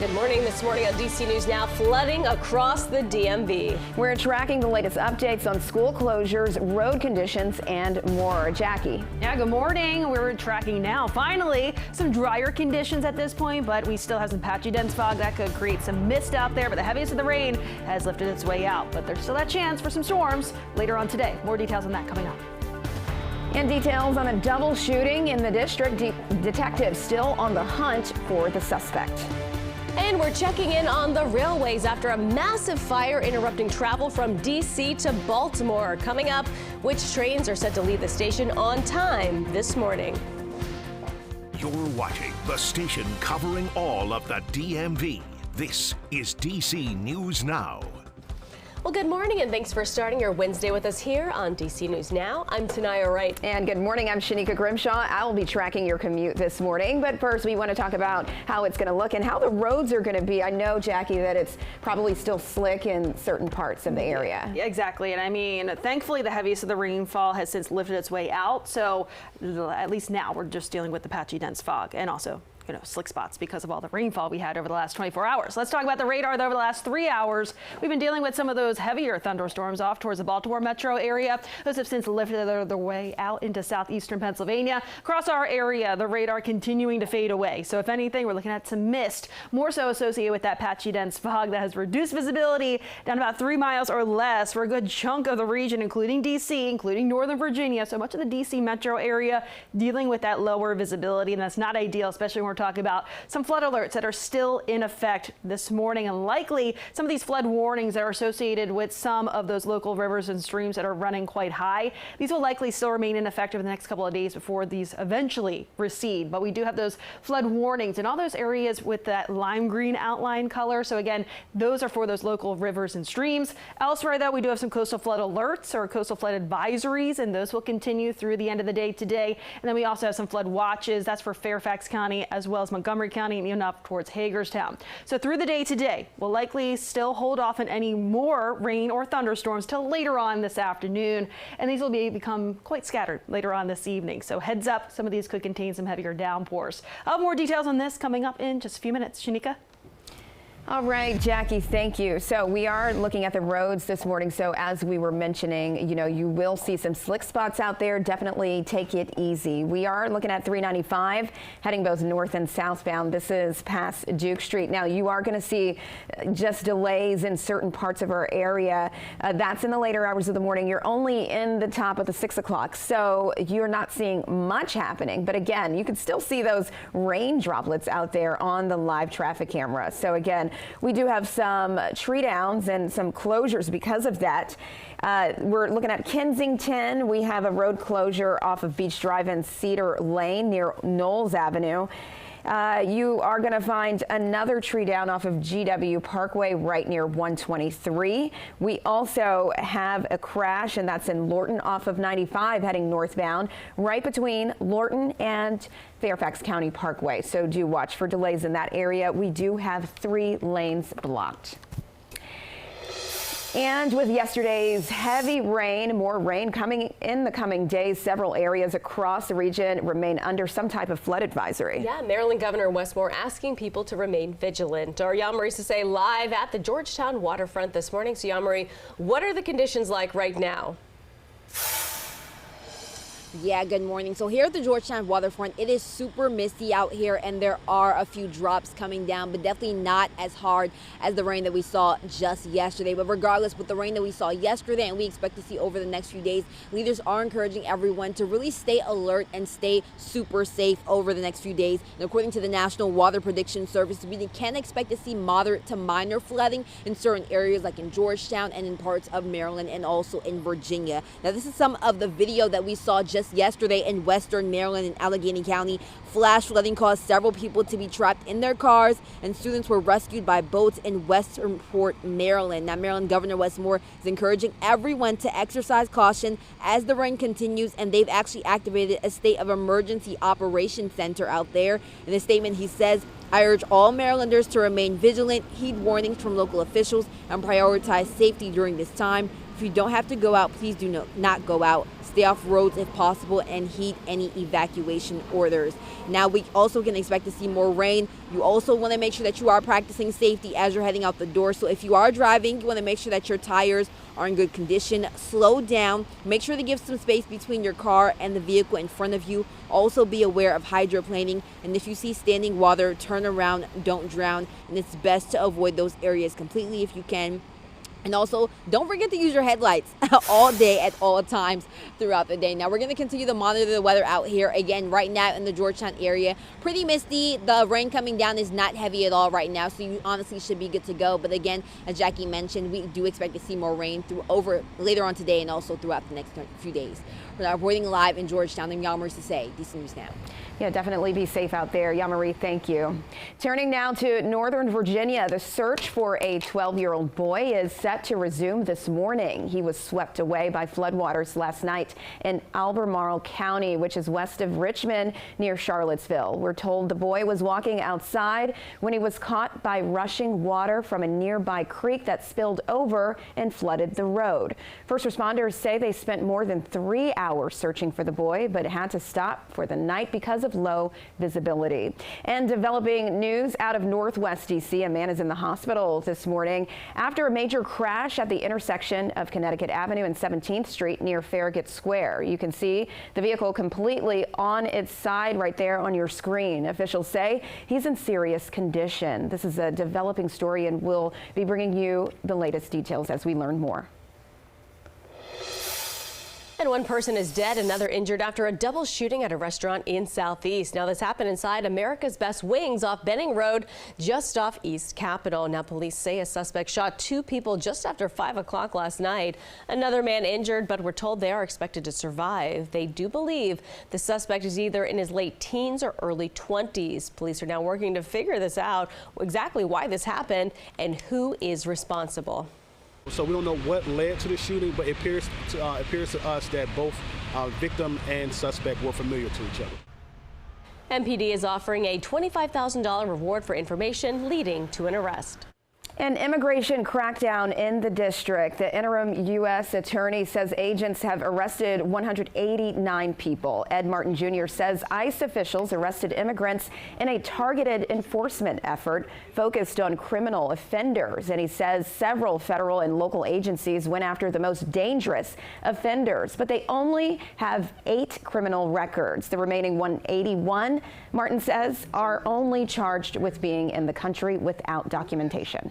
Good morning. This morning on DC News Now, flooding across the DMV. We're tracking the latest updates on school closures, road conditions, and more. Jackie. Yeah, good morning. We're tracking now. Finally, some drier conditions at this point, but we still have some patchy dense fog that could create some mist out there. But the heaviest of the rain has lifted its way out. But there's still that chance for some storms later on today. More details on that coming up. And details on a double shooting in the district. Detectives still on the hunt for the suspect. And we're checking in on the railways after a massive fire interrupting travel from DC to Baltimore. Coming up, which trains are set to leave the station on time this morning. You're watching the station covering all of the DMV. This is DC News Now. Well, good morning and thanks for starting your Wednesday with us here on DC News Now. I'm Tanaya Wright. And good morning, I'm Shanika Grimshaw. I will be tracking your commute this morning. But first, we want to talk about how it's going to look and how the roads are going to be. I know, Jackie, that it's probably still slick in certain parts of the area. Yeah, exactly. And I mean, thankfully, the heaviest of the rainfall has since lifted its way out. So at least now we're just dealing with the patchy dense fog and also slick spots because of all the rainfall we had over the last 24 hours. Let's talk about the radar over the last 3 hours. We've been dealing with some of those heavier thunderstorms off towards the Baltimore metro area. Those have since lifted their way out into southeastern Pennsylvania. Across our area, the radar continuing to fade away. So if anything, we're looking at some mist, more so associated with that patchy dense fog that has reduced visibility down about 3 miles or less for a good chunk of the region, including DC, including Northern Virginia. So much of the DC metro area dealing with that lower visibility, and that's not ideal, especially when we're talking about some flood alerts that are still in effect this morning, and likely some of these flood warnings that are associated with some of those local rivers and streams that are running quite high. These will likely still remain in effect over the next couple of days before these eventually recede. But we do have those flood warnings in all those areas with that lime green outline color. So again, those are for those local rivers and streams. Elsewhere, though, we do have some coastal flood alerts or coastal flood advisories, and those will continue through the end of the day today. And then we also have some flood watches. That's for Fairfax County as well as Montgomery County and even up towards Hagerstown. So through the day today, we'll likely still hold off on any more rain or thunderstorms till later on this afternoon. And these will become quite scattered later on this evening. So heads up, some of these could contain some heavier downpours. I'll have more details on this coming up in just a few minutes. Shanika? All right, Jackie, thank you. So we are looking at the roads this morning. So as we were mentioning, you will see some slick spots out there. Definitely take it easy. We are looking at 395 heading both north and southbound. This is past Duke Street. Now you are going to see just delays in certain parts of our area. That's in the later hours of the morning. You're only in the top of the 6 o'clock. So you're not seeing much happening. But again, you can still see those rain droplets out there on the live traffic camera. So again, we do have some tree downs and some closures because of that. We're looking at Kensington. We have a road closure off of Beach Drive and Cedar Lane near Knowles Avenue. You are going to find another tree down off of GW Parkway right near 123. We also have a crash, and that's in Lorton off of 95 heading northbound, right between Lorton and Fairfax County Parkway. So do watch for delays in that area. We do have 3 lanes blocked. And with yesterday's heavy rain, more rain coming in the coming days, several areas across the region remain under some type of flood advisory. Yeah, Maryland Governor Wes Moore asking people to remain vigilant. Our Jan-Marie Sase live at the Georgetown waterfront this morning. So Jan-Marie, what are the conditions like right now? Yeah, good morning. So here at the Georgetown waterfront, it is super misty out here, and there are a few drops coming down, but definitely not as hard as the rain that we saw just yesterday. But regardless, with the rain that we saw yesterday and we expect to see over the next few days, leaders are encouraging everyone to really stay alert and stay super safe over the next few days. And according to the National Weather Prediction Service, we can expect to see moderate to minor flooding in certain areas like in Georgetown and in parts of Maryland and also in Virginia. Now, this is some of the video that we saw just yesterday in western Maryland and Allegheny County. Flash flooding caused several people to be trapped in their cars, and students were rescued by boats in Westernport, Maryland. Now, Maryland Governor Wes Moore is encouraging everyone to exercise caution as the rain continues, and they've actually activated a state of emergency operations center out there. In a statement, he says, "I urge all Marylanders to remain vigilant, heed warnings from local officials, and prioritize safety during this time. If you don't have to go out, please do not go out. Stay off roads if possible and heed any evacuation orders. Now, we also can expect to see more rain. You also want to make sure that you are practicing safety as you're heading out the door. So if you are driving, you want to make sure that your tires are in good condition. Slow down. Make sure to give some space between your car and the vehicle in front of you. Also be aware of hydroplaning. And if you see standing water, turn around, don't drown. And it's best to avoid those areas completely if you can. And also, don't forget to use your headlights all day at all times throughout the day. Now, we're going to continue to monitor the weather out here. Again, right now in the Georgetown area, pretty misty. The rain coming down is not heavy at all right now, so you honestly should be good to go. But again, as Jackie mentioned, we do expect to see more rain later on today and also throughout the next few days. We're now reporting live in Georgetown. I'm Yamarie Sase, DC News Now. Yeah, definitely be safe out there. Yamarie, thank you. Turning now to Northern Virginia, the search for a 12-year-old boy is set to resume this morning. He was swept away by floodwaters last night in Albemarle County, which is west of Richmond near Charlottesville. We're told the boy was walking outside when he was caught by rushing water from a nearby creek that spilled over and flooded the road. First responders say they spent more than 3 hours searching for the boy, but had to stop for the night because of low visibility. And developing news out of Northwest DC, a man is in the hospital this morning after a major crash at the intersection of Connecticut Avenue and 17th Street near Farragut Square. You can see the vehicle completely on its side right there on your screen. Officials say he's in serious condition. This is a developing story, and we'll be bringing you the latest details as we learn more. And one person is dead, another injured after a double shooting at a restaurant in Southeast. Now, this happened inside America's Best Wings off Benning Road, just off East Capitol. Now, police say a suspect shot 2 people just after 5 o'clock last night. Another man injured, but we're told they are expected to survive. They do believe the suspect is either in his late teens or early 20s. Police are now working to figure this out, exactly why this happened and who is responsible. So we don't know what led to the shooting, but it appears to us that both victim and suspect were familiar to each other. MPD is offering a $25,000 reward for information leading to an arrest. An immigration crackdown in the district. The interim U.S. attorney says agents have arrested 189 people. Ed Martin Jr. says ICE officials arrested immigrants in a targeted enforcement effort focused on criminal offenders. And he says several federal and local agencies went after the most dangerous offenders, but they only have 8 criminal records. The remaining 181, Martin says, are only charged with being in the country without documentation.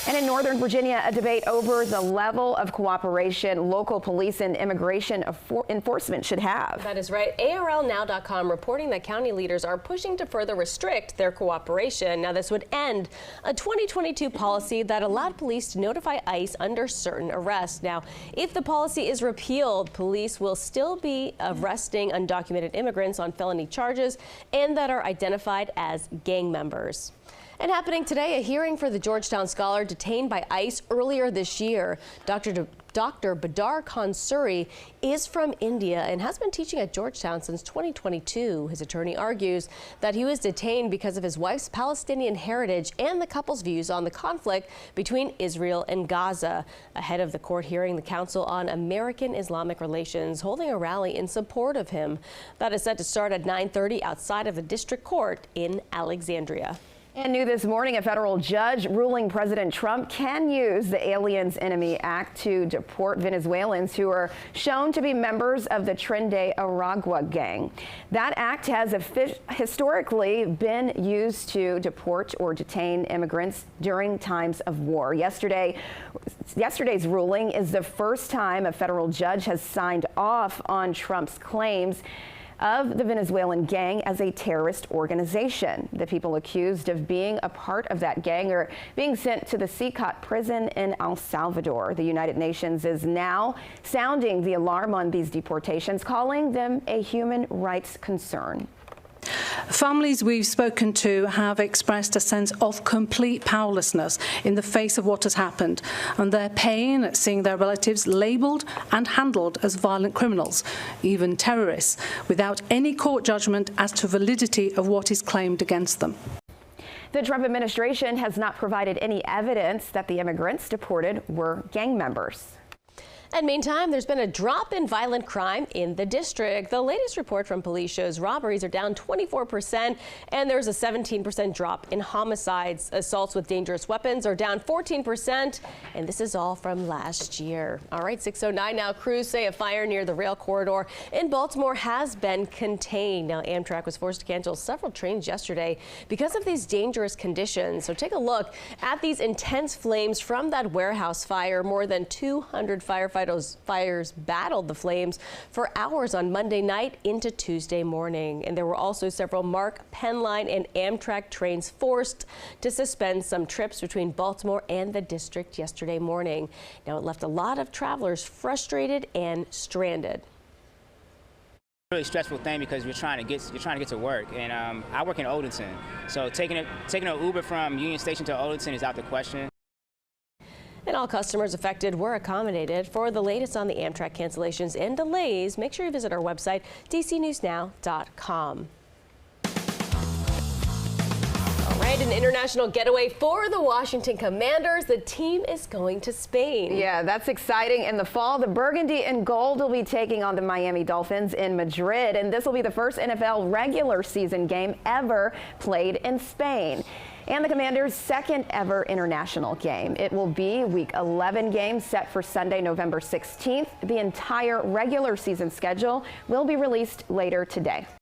And in Northern Virginia, a debate over the level of cooperation local police and immigration enforcement should have. That is right. ARLnow.com reporting that county leaders are pushing to further restrict their cooperation. Now, this would end a 2022 policy that allowed police to notify ICE under certain arrests. Now, if the policy is repealed, police will still be arresting undocumented immigrants on felony charges and that are identified as gang members. And happening today, a hearing for the Georgetown scholar detained by ICE earlier this year. Dr. Badar Khan Suri is from India and has been teaching at Georgetown since 2022. His attorney argues that he was detained because of his wife's Palestinian heritage and the couple's views on the conflict between Israel and Gaza. Ahead of the court hearing, the Council on American Islamic Relations holding a rally in support of him. That is set to start at 9:30 outside of the district court in Alexandria. And new this morning, a federal judge ruling President Trump can use the Aliens Enemy Act to deport Venezuelans who are shown to be members of the Tren de Aragua gang. That act has historically been used to deport or detain immigrants during times of war. Yesterday's ruling is the first time a federal judge has signed off on Trump's claims of the Venezuelan gang as a terrorist organization. The people accused of being a part of that gang are being sent to the CICOT prison in El Salvador. The United Nations is now sounding the alarm on these deportations, calling them a human rights concern. Families we've spoken to have expressed a sense of complete powerlessness in the face of what has happened, and their pain at seeing their relatives labelled and handled as violent criminals, even terrorists, without any court judgment as to validity of what is claimed against them. The Trump administration has not provided any evidence that the immigrants deported were gang members. And meantime, there's been a drop in violent crime in the district. The latest report from police shows robberies are down 24%, and there's a 17% drop in homicides. Assaults with dangerous weapons are down 14%, and this is all from last year. All right, 6:09 now. Crews say a fire near the rail corridor in Baltimore has been contained. Now, Amtrak was forced to cancel several trains yesterday because of these dangerous conditions. So take a look at these intense flames from that warehouse fire. More than 200 firefighters battled the flames for hours on Monday night into Tuesday morning. And there were also several MARC, Penn Line, and Amtrak trains forced to suspend some trips between Baltimore and the district yesterday morning. Now, it left a lot of travelers frustrated and stranded. Really stressful thing because you're trying to get to work, and I work in Odenton, so taking an Uber from Union Station to Odenton is out the question. And all customers affected were accommodated. For the latest on the Amtrak cancellations and delays, make sure you visit our website, dcnewsnow.com. All right, an international getaway for the Washington Commanders. The team is going to Spain. Yeah, that's exciting. In the fall, the Burgundy and Gold will be taking on the Miami Dolphins in Madrid, and this will be the first NFL regular season game ever played in Spain. And the Commanders' second ever international game. It will be Week 11 game set for Sunday, November 16th. The entire regular season schedule will be released later today.